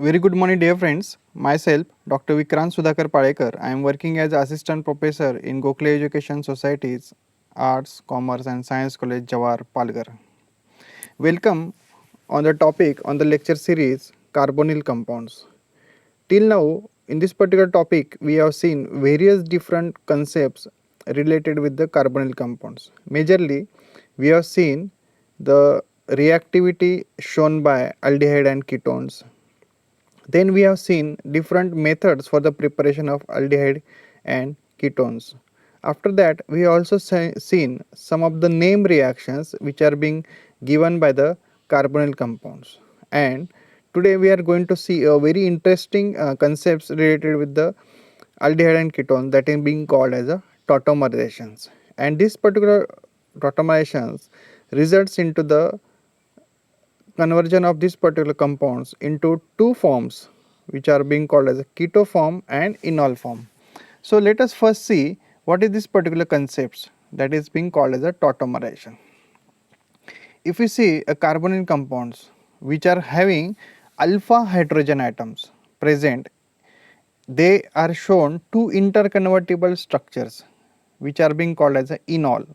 Very good morning, dear friends. Myself, Dr. Vikrant Sudhakar Palekar. I am working as Assistant Professor in Gokhale Education Society's Arts, Commerce and Science College, Jawar, Palghar. Welcome on the topic on the lecture series Carbonyl Compounds. Till now, in this particular topic, we have seen various different concepts related with the carbonyl compounds. Majorly, we have seen the reactivity shown by aldehyde and ketones. Then we have seen different methods for the preparation of aldehyde and ketones. After that, we also seen some of the name reactions which are being given by the carbonyl compounds. And today we are going to see a very interesting concepts related with the aldehyde and ketone, that is being called as a tautomerizations. And this particular tautomerizations results into the conversion of these particular compounds into two forms which are being called as a keto form and enol form. So let us first see what is this particular concepts that is being called as a tautomerization. If we see a carbonyl compounds which are having alpha hydrogen atoms present, they are shown two interconvertible structures which are being called as a enol.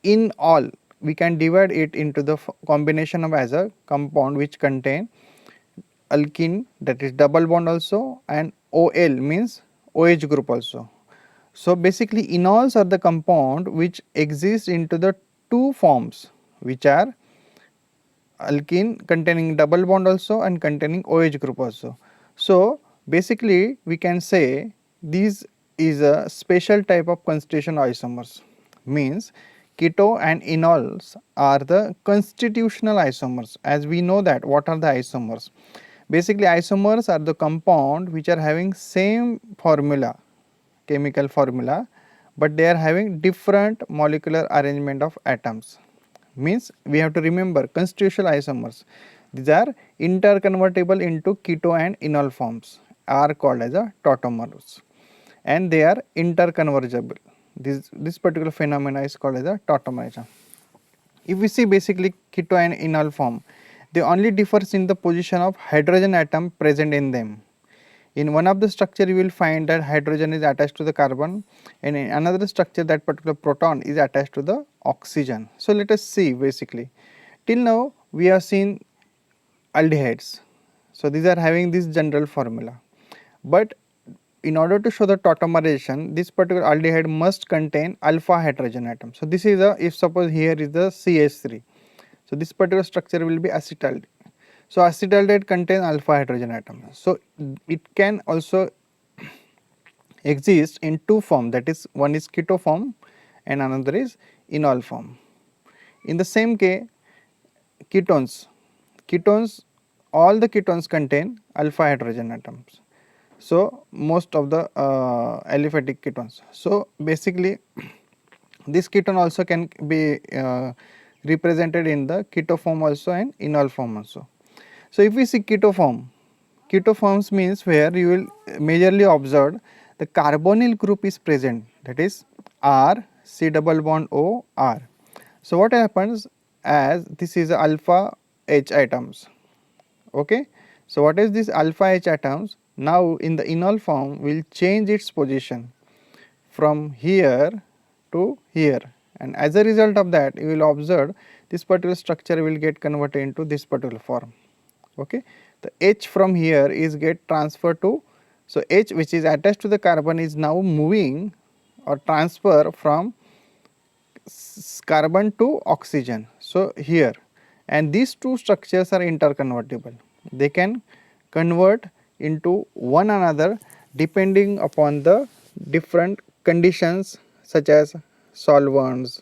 In all, we can divide it into the combination of as a compound which contain alkene, that is double bond also, and OL means OH group also. So basically enols are the compound which exist into the two forms which are alkene containing double bond also and containing OH group also. So basically we can say this is a special type of constitution isomers, means keto and enols are the constitutional isomers. As we know that what are the isomers? Basically isomers are the compound which are having same formula, chemical formula, but they are having different molecular arrangement of atoms. Means we have to remember constitutional isomers, these are interconvertible into keto and enol forms, are called as a tautomers, and they are interconvertible. This particular phenomena is called as a tautomerism. If we see basically keto and enol form, they only differs in the position of hydrogen atom present in them. In one of the structure you will find that hydrogen is attached to the carbon, and in another structure that particular proton is attached to the oxygen. So let us see basically. Till now we have seen aldehydes. So these are having this general formula. But in order to show the tautomerization, this particular aldehyde must contain alpha hydrogen atom. So this is a, if suppose here is the CH3. So this particular structure will be acetaldehyde. So acetaldehyde contains alpha hydrogen atom. So it can also exist in two form, that is one is keto form and another is enol form. In the same case ketones, all the ketones contain alpha hydrogen atoms. So most of the aliphatic ketones. So basically this ketone also can be represented in the keto form also and enol form also. So if we see keto forms means where you will majorly observe the carbonyl group is present, that is R, C double bond O, R. So what happens, as this is alpha H atoms, okay. So what is this alpha H atoms? Now in the enol form will change its position from here to here, and as a result of that you will observe this particular structure will get converted into this particular form, okay. The H from here is get transferred to, so H which is attached to the carbon is now moving or transfer from carbon to oxygen. So here, and these two structures are interconvertible, they can convert into one another depending upon the different conditions such as solvents,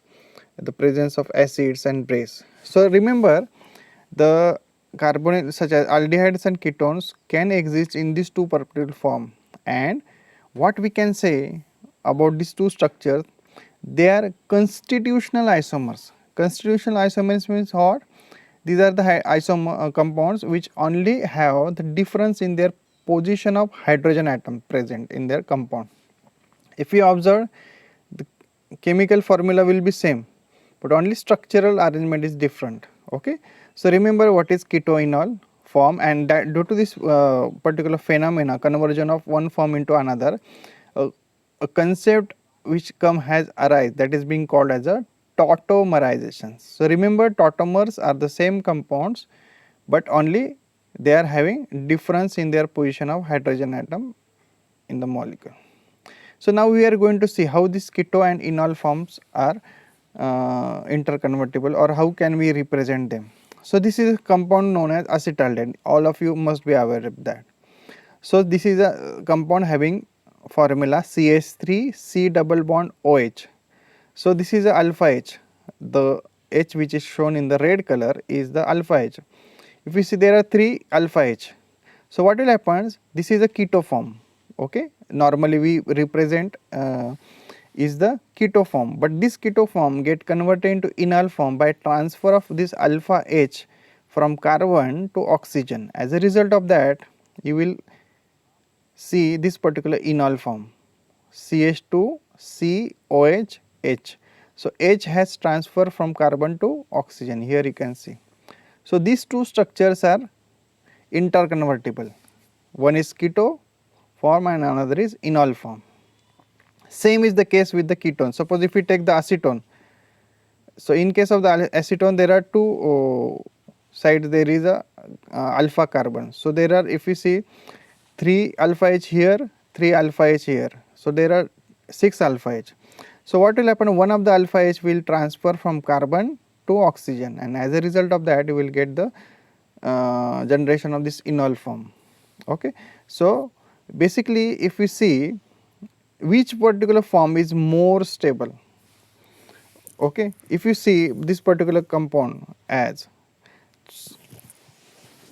the presence of acids and base. So remember, the carbonyl such as aldehydes and ketones can exist in these two particular form, and what we can say about these two structures, they are constitutional isomers. Constitutional isomers means what? These are the isomer compounds which only have the difference in their position of hydrogen atom present in their compound. If you observe, the chemical formula will be same, but only structural arrangement is different, okay. So remember what is ketoenol form, and that due to this particular phenomena, conversion of one form into another, uh, a concept which has arise, that is being called as a tautomerization. So remember, tautomers are the same compounds, but only they are having difference in their position of hydrogen atom in the molecule. So now we are going to see how these keto and enol forms are interconvertible, or how can we represent them. So this is a compound known as acetaldehyde. All of you must be aware of that. So this is a compound having formula CH3 C double bond OH. So this is a alpha H. The H which is shown in the red color is the alpha H. If you see, there are 3 alpha H. So what will happen? This is a keto form. Okay, normally we represent is the keto form, but this keto form get converted into enol form by transfer of this alpha H from carbon to oxygen. As a result of that, you will see this particular enol form CH2 COH H. So H has transferred from carbon to oxygen, here you can see. So these two structures are interconvertible. One is keto form and another is enol form. Same is the case with the ketone. Suppose if we take the acetone. So in case of the acetone, there are two sides, there is a alpha carbon. So there are, if you see, 3 alpha H here, 3 alpha H here. So there are 6 alpha H. So what will happen? One of the alpha H will transfer from carbon to oxygen, and as a result of that, you will get the generation of this enol form. Okay. So basically, if we see which particular form is more stable, okay, if you see this particular compound, as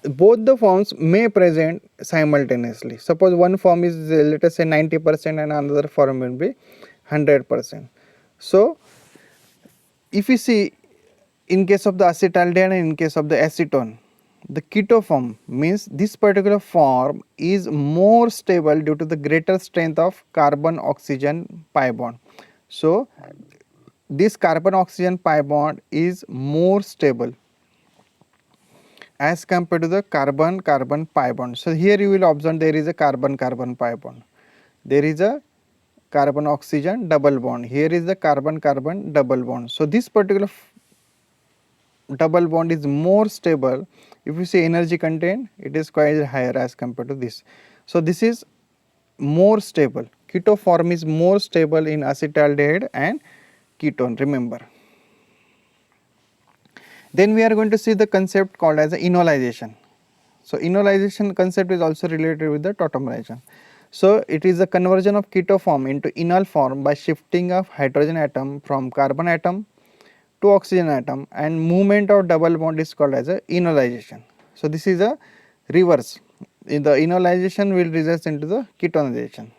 both the forms may present simultaneously. Suppose one form is let us say 90% and another form will be 100%. So if you see, in case of the acetaldehyde and in case of the acetone, the keto form means this particular form is more stable due to the greater strength of carbon oxygen pi bond. So this carbon oxygen pi bond is more stable as compared to the carbon carbon pi bond. So here you will observe there is a carbon carbon pi bond, there is a carbon oxygen double bond, here is the carbon carbon double bond. So this particular double bond is more stable. If you see energy content, it is quite higher as compared to this. So this is more stable. Keto form is more stable in acetaldehyde and ketone, remember. Then we are going to see the concept called as enolization. So enolization concept is also related with the tautomerization. So it is a conversion of keto form into enol form by shifting of hydrogen atom from carbon atom to oxygen atom, and movement of double bond is called as a enolization. So this is a reverse. In the enolization will result into the ketonization.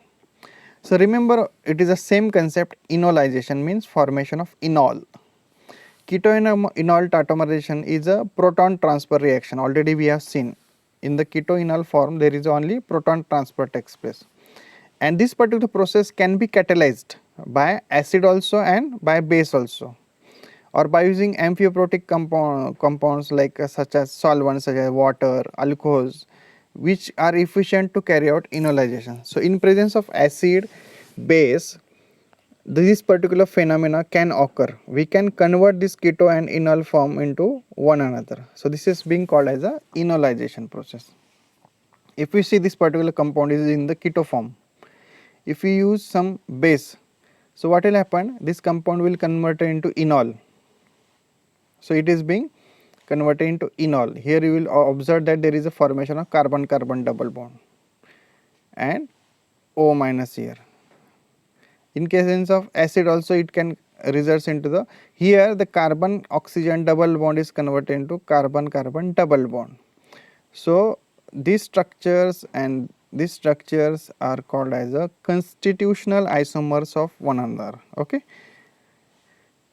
So remember, it is the same concept. Enolization means formation of enol. Keto-enol tautomerization is a proton transfer reaction. Already we have seen in the keto-enol form there is only proton transfer takes place, and this particular process can be catalyzed by acid also and by base also, or by using amphiprotic compounds like such as solvents such as water, alcohols, which are efficient to carry out enolization. So in presence of acid, base, this particular phenomena can occur. We can convert this keto and enol form into one another. So this is being called as a enolization process. If we see this particular compound is in the keto form, if we use some base, so what will happen? This compound will convert into enol. So it is being converted into enol. Here you will observe that there is a formation of carbon carbon double bond and O minus here. In case of acid also it can results into the, here the carbon oxygen double bond is converted into carbon carbon double bond. So these structures and these structures are called as a constitutional isomers of one another. Okay.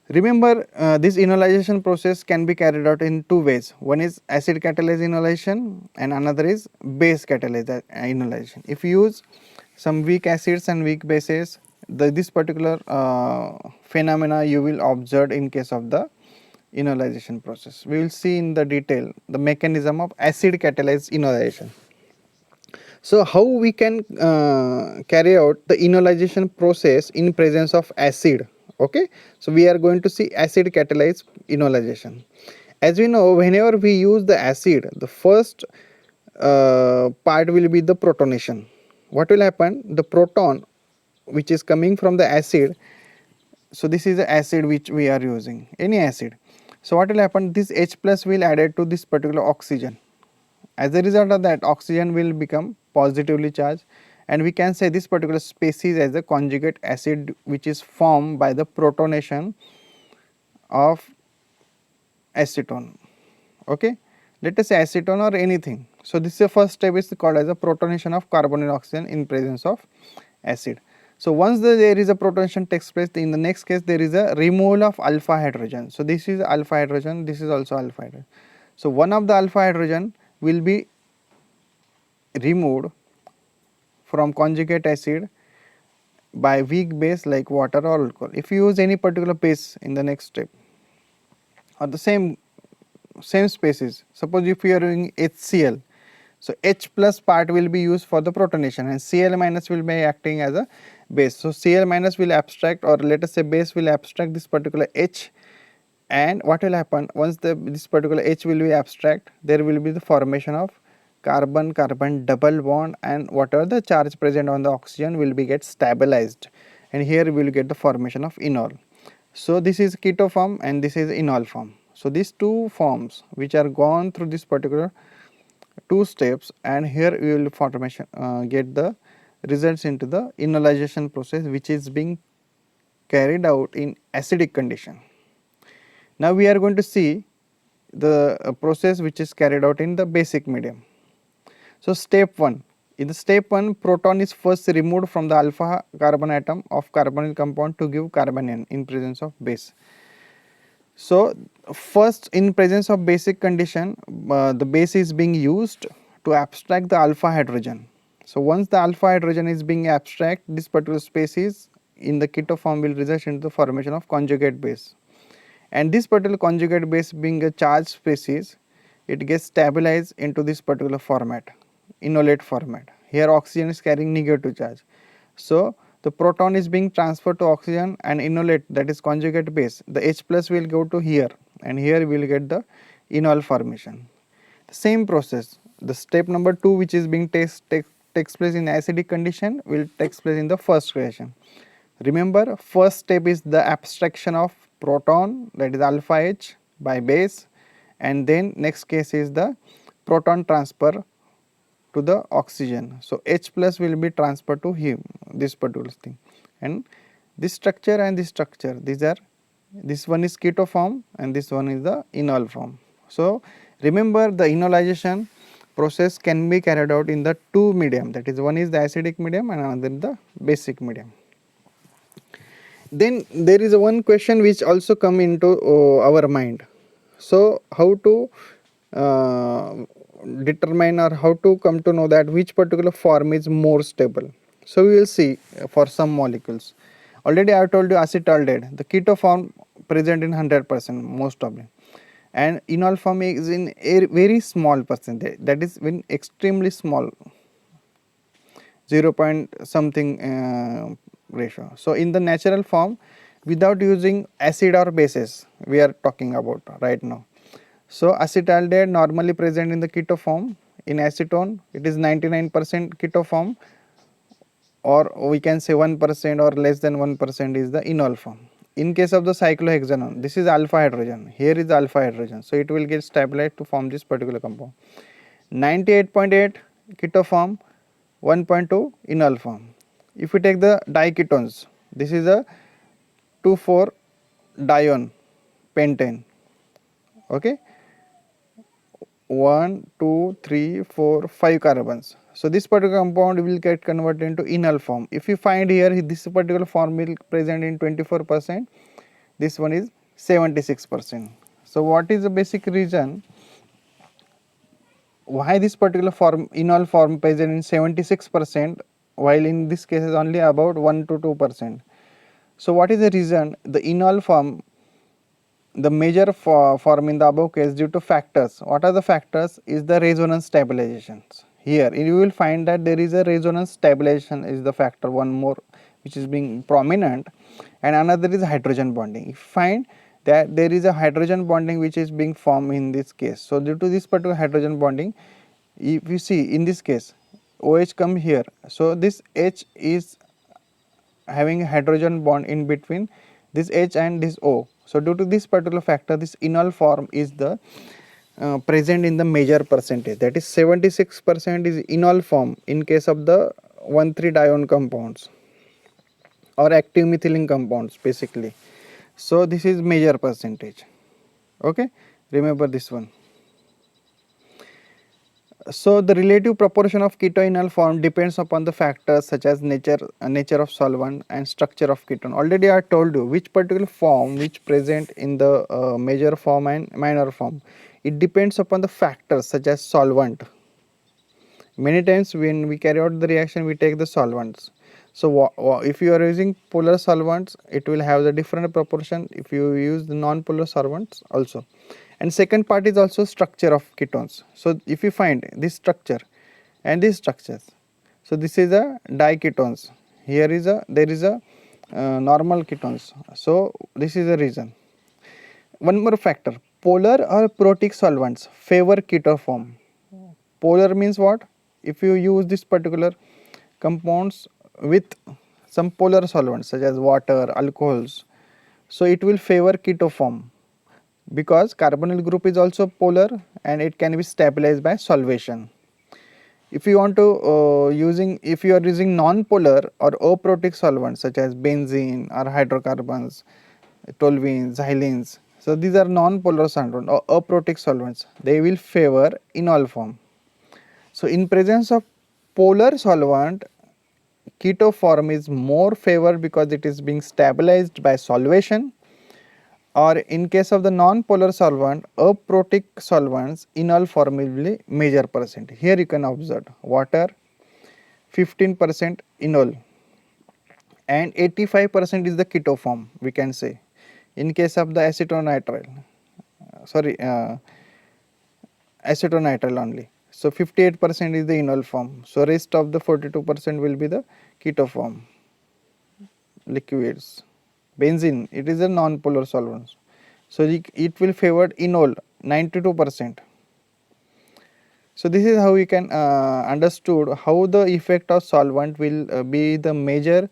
Remember, this enolization process can be carried out in two ways. One is acid catalyzed enolization and another is base catalyzed enolization. If you use some weak acids and weak bases, this particular phenomena you will observe in case of the enolization process. We will see in the detail the mechanism of acid catalyzed enolization. So how we can carry out the enolization process in presence of acid? Okay, so we are going to see acid catalyzed enolization. As we know, whenever we use the acid, the first part will be the protonation. What will happen? The proton which is coming from the acid, so this is the acid which we are using, any acid. So what will happen? This H plus will added to this particular oxygen. As a result of that, oxygen will become positively charged, and we can say this particular species as a conjugate acid which is formed by the protonation of acetone. Okay, let us say acetone or anything. So this is the first step, is called as a protonation of carbon and oxygen in presence of acid. So once there is a protonation takes place, in the next case there is a removal of alpha hydrogen. So this is alpha hydrogen, this is also alpha hydrogen. So one of the alpha hydrogen will be removed from conjugate acid by weak base like water or alcohol. If you use any particular base in the next step or the same species, suppose if you are using HCl, so H plus part will be used for the protonation and Cl minus will be acting as a base. So Cl minus will abstract, or let us say base will abstract this particular H, and what will happen once this particular H will be abstract, there will be the formation of carbon carbon double bond, and whatever the charge present on the oxygen will be get stabilized, and here we will get the formation of enol. So this is keto form and this is enol form. So these two forms which are gone through this particular two steps, and here we will formation get the results into the enolization process which is being carried out in acidic condition. Now we are going to see the process which is carried out in the basic medium. So step 1, in the step 1, proton is first removed from the alpha carbon atom of carbonyl compound to give carbanion in presence of base. So first, in presence of basic condition, the base is being used to abstract the alpha hydrogen. So once the alpha hydrogen is being abstract, this particular species in the keto form will result into the formation of conjugate base, and this particular conjugate base being a charged species, it gets stabilized into this particular format, enolate format. Here oxygen is carrying negative charge, so the proton is being transferred to oxygen and enolate, that is conjugate base, the H plus will go to here, and here we will get the enol formation. The same process, the step number 2 which is being takes place in acidic condition will takes place in the first reaction. Remember, first step is the abstraction of proton, that is alpha H by base, and then next case is the proton transfer to the oxygen. So H plus will be transferred to him, this particular thing, and this structure and this structure, these are, this one is keto form and this one is the enol form. So remember, the enolization process can be carried out in the two medium, that is one is the acidic medium and another the basic medium. Then there is one question which also come into our mind. So how to determine or how to come to know that which particular form is more stable? So we will see for some molecules. Already I have told you acetaldehyde, the keto form present in 100% most of them, and enol form is in a very small percentage, that is when extremely small, 0 point something ratio. So in the natural form, without using acid or bases, we are talking about right now. So acetaldehyde normally present in the keto form. In acetone it is 99% keto form, or we can say 1% or less than 1% is the enol form. In case of the cyclohexanone, this is alpha hydrogen, here is alpha hydrogen, so it will get stabilized to form this particular compound. 98.8 keto form, 1.2 enol form. If we take the diketones, this is a 2,4 dione pentane, okay, 1, 2, 3, 4, 5 carbons. So this particular compound will get converted into enol form. If you find here, this particular form will present in 24%, this one is 76%. So what is the basic reason why this particular form, enol form, present in 76%, while in this case is only about 1 to 2%? So what is the reason? The enol form the major form in the above case due to factors. What are the factors? Is the resonance stabilizations. Here you will find that there is a resonance stabilization is the factor, one more which is being prominent, and another is hydrogen bonding. If you find that there is a hydrogen bonding which is being formed in this case. So due to this particular hydrogen bonding, if you see in this case OH come here, so this H is having a hydrogen bond in between this H and this O. So due to this particular factor, this enol form is the present in the major percentage, that is 76% is enol form in case of the 1,3-dione compounds or active methylene compounds basically. So this is major percentage. Okay, remember this one. So the relative proportion of ketoenol form depends upon the factors such as nature of solvent and structure of ketone. Already I told you which particular form which present in the major form and minor form. It depends upon the factors such as solvent. Many times when we carry out the reaction, we take the solvents. So if you are using polar solvents, it will have the different proportion if you use the non-polar solvents also. And second part is also structure of ketones. So if you find this structure and these structures, so this is a diketones, here is a there is a normal ketones. So this is the reason. One more factor, polar or protic solvents favor keto form. Polar means what? If you use this particular compounds with some polar solvents such as water, alcohols, so it will favor keto form, because carbonyl group is also polar and it can be stabilized by solvation. If you want to if you are using non-polar or aprotic solvents such as benzene or hydrocarbons, toluenes, xylenes, so these are non-polar solvents or aprotic solvents, they will favor enol form. So in presence of polar solvent, keto form is more favored because it is being stabilized by solvation, or in case of the non-polar solvent, aprotic solvents, enol form will be major percent. Here you can observe water 15% enol and 85% is the keto form, we can say. In case of the acetonitrile, acetonitrile only. So 58% is the enol form. So rest of the 42% will be the keto form. Liquids. Benzene, it is a non-polar solvent. So it will favor enol 92%. So this is how we can understood how the effect of solvent will be the major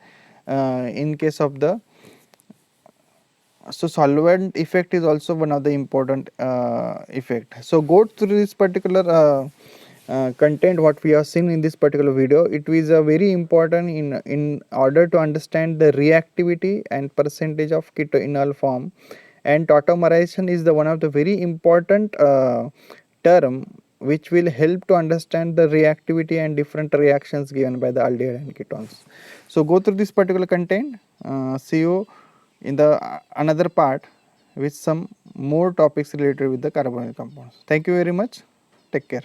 in case of the. So solvent effect is also one of the important effect. So go through this particular content what we have seen in this particular video. It is very important in order to understand the reactivity and percentage of ketoenol form, and tautomerization is the one of the very important term which will help to understand the reactivity and different reactions given by the aldehyde and ketones. So go through this particular content. See you in the another part with some more topics related with the carbonyl compounds. Thank you very much. Take care.